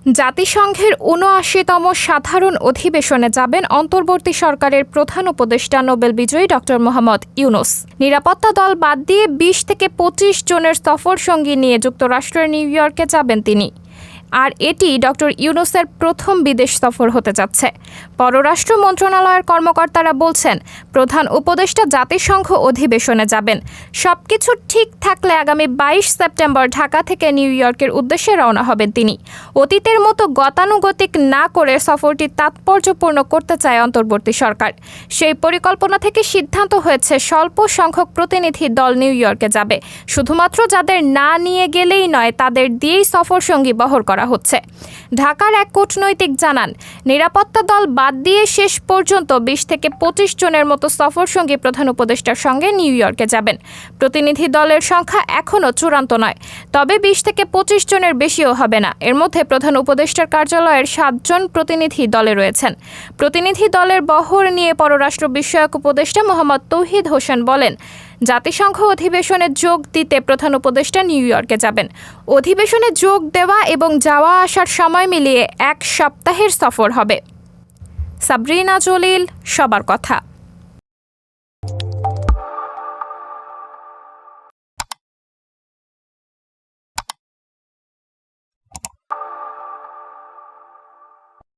জাতিসংঘের ৭৯তম সাধারণ অধিবেশনে যাবেন অন্তর্বর্তী সরকারের প্রধান উপদেষ্টা নোবেল বিজয়ী ড. মোহাম্মদ ইউনূস। নিরাপত্তা দল বাদ দিয়ে ২০ থেকে ২৫ জনের সফর সঙ্গী নিয়ে যুক্তরাষ্ট্রের নিউ ইয়র্কে যাবেন তিনি। আর এটি ড. ইউনূসের প্রথম বিদেশ সফর হতে যাচ্ছে। পররাষ্ট্র মন্ত্রণালয়ের কর্মকর্তারা বলছেন, প্রধান উপদেষ্টা জাতিসংঘ অধিবেশনে যাবেন। সবকিছু ঠিক থাকলে আগামী ২২ সেপ্টেম্বর ঢাকা থেকে নিউ ইয়র্কের উদ্দেশ্যে রওনা হবেন তিনি। অতীতের মতো গতানুগতিক না করে সফরটি তাৎপর্যপূর্ণ করতে চায় অন্তর্বর্তী সরকার। সেই পরিকল্পনা থেকে সিদ্ধান্ত হয়েছে স্বল্প সংখ্যক প্রতিনিধি দল নিউ ইয়র্কে যাবে। শুধুমাত্র যাদের না নিয়ে গেলেই নয়, তাদের দিয়েই সফর সঙ্গী বহর করা হচ্ছে। ঢাকার এক কূটনৈতিক জানান, নিরাপত্তা দল বাদ দিয়ে শেষ পর্যন্ত ২০ থেকে ২৫ জনের মতো সফর সঙ্গী প্রধান উপদেষ্টার সঙ্গে নিউ ইয়র্কে যাবেন। প্রতিনিধি দলের সংখ্যা এখনও চূড়ান্ত নয়, তবে ২০ থেকে ২৫ জনের বেশিও হবে না। এর মধ্যে প্রধান উপদেষ্টার কার্যালয়ের ৭ জন প্রতিনিধি দলে রয়েছেন। প্রতিনিধি দলের বহর নিয়ে পররাষ্ট্র বিষয়ক উপদেষ্টা মোহাম্মদ তৌহিদ হোসেন বলেন, জাতিসংঘ অধিবেশনে যোগ দিতে প্রধান উপদেষ্টা নিউ ইয়র্কে যাবেন। অধিবেশনে যোগ দেওয়া এবং যাওয়া আসার সময় মিলিয়ে ১ সপ্তাহের সফর হবে। সাবরিনা জলিল, সবার কথা।